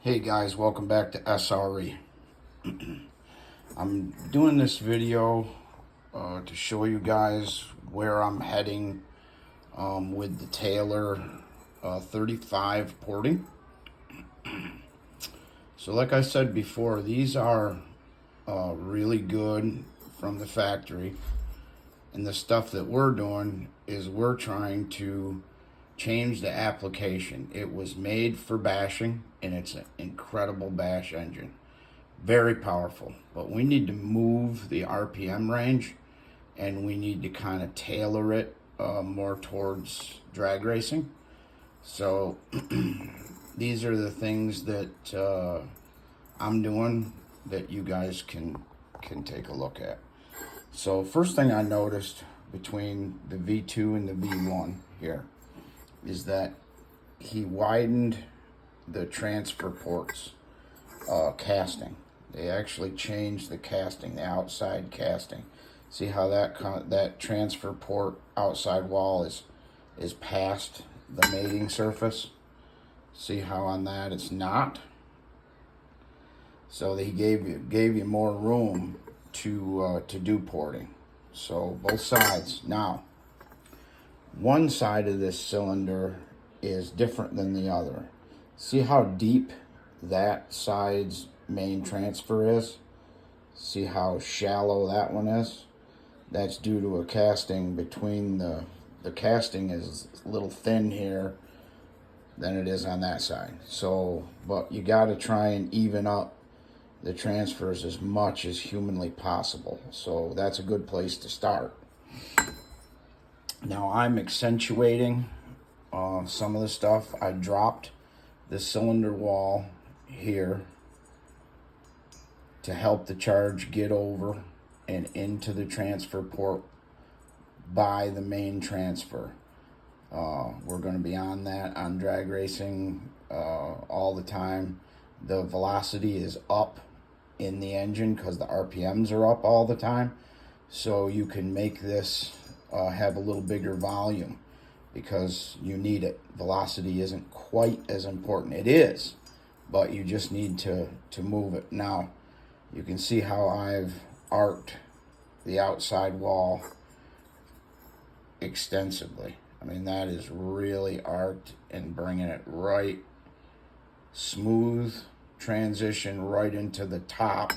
Hey guys, welcome back to SRE. I'm doing this video to show you guys where I'm heading with the Taylor 35 porting. So like I said before, these are really good from the factory. And the stuff that we're doing is we're trying to change the application. It was made for bashing, and it's an incredible bash engine. Very powerful. But we need to move the RPM range, and we need to kind of tailor it more towards drag racing. So these are the things that I'm doing that you guys can take a look at. So first thing I noticed between the V2 and the V1 here is that he widened the transfer ports casting. They actually changed the casting, the outside casting. See how that transfer port outside wall is past the mating surface? See how on that it's not? So he gave you more room to do porting. So both sides. Now, one side of this cylinder is different than the other. See how deep that side's main transfer is? See how shallow that one is? That's due to a casting between the casting is a little thin here than it is on that side. So, but you got to try and even up the transfers as much as humanly possible. So that's a good place to start. Now I'm accentuating some of the stuff. I dropped the cylinder wall here to help the charge get over and into the transfer port by the main transfer. We're going to be on that on drag racing all the time. The velocity is up in the engine because the RPMs are up all the time. So you can make this have a little bigger volume because you need it. Velocity isn't quite as important. It is, but you just need to move it. Now, you can see how I've arced the outside wall extensively. I mean, that is really arced and bringing it right smooth transition right into the top.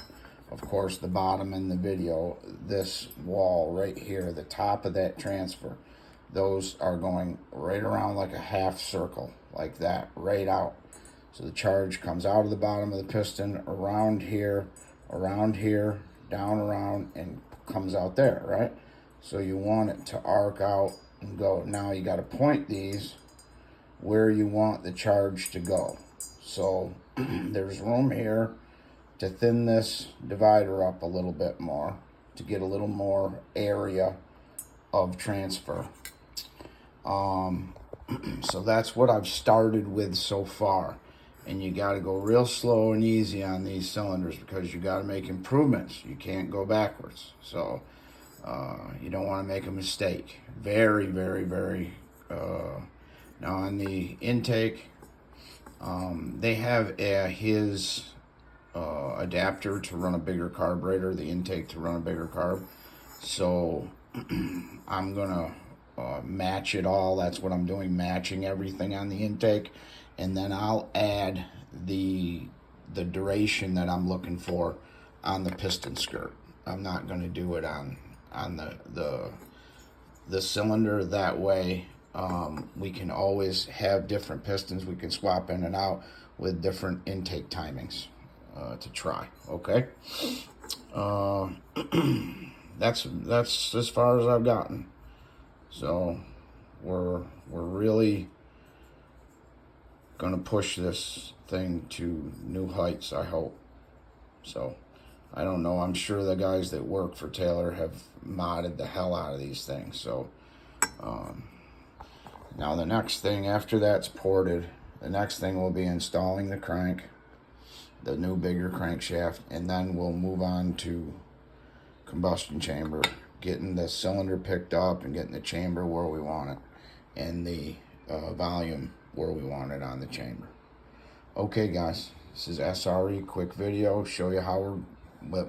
Of course, the bottom in the video, this wall right here, the top of that transfer, those are going right around like a half circle, like that, right out. So the charge comes out of the bottom of the piston, around here, down around, and comes out there, right? So you want it to arc out and go. Now you got to point these where you want the charge to go. So there's room here to thin this divider up a little bit more to get a little more area of transfer. So that's what I've started with so far. And you got to go real slow and easy on these cylinders because you got to make improvements. You can't go backwards. So you don't want to make a mistake. Very, very, very. Now on the intake, they have his adapter to run a bigger carburetor, the intake to run a bigger carb. So I'm gonna match it all. That's what I'm doing, matching everything on the intake, and then I'll add the duration that I'm looking for on the piston skirt. I'm not going to do it on the cylinder. That way we can always have different pistons. We can swap in and out with different intake timings to try. Okay, that's as far as I've gotten. So we're really gonna push this thing to new heights, I hope. So I don't know, I'm sure the guys that work for Taylor have modded the hell out of these things. So now the next thing after that's ported, the next thing will be installing the crank, the new bigger crankshaft, and then we'll move on to combustion chamber, getting the cylinder picked up and getting the chamber where we want it, and the volume where we want it on the chamber. Okay guys, This is SRE quick video. Show you how we're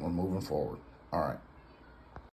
moving forward. All right.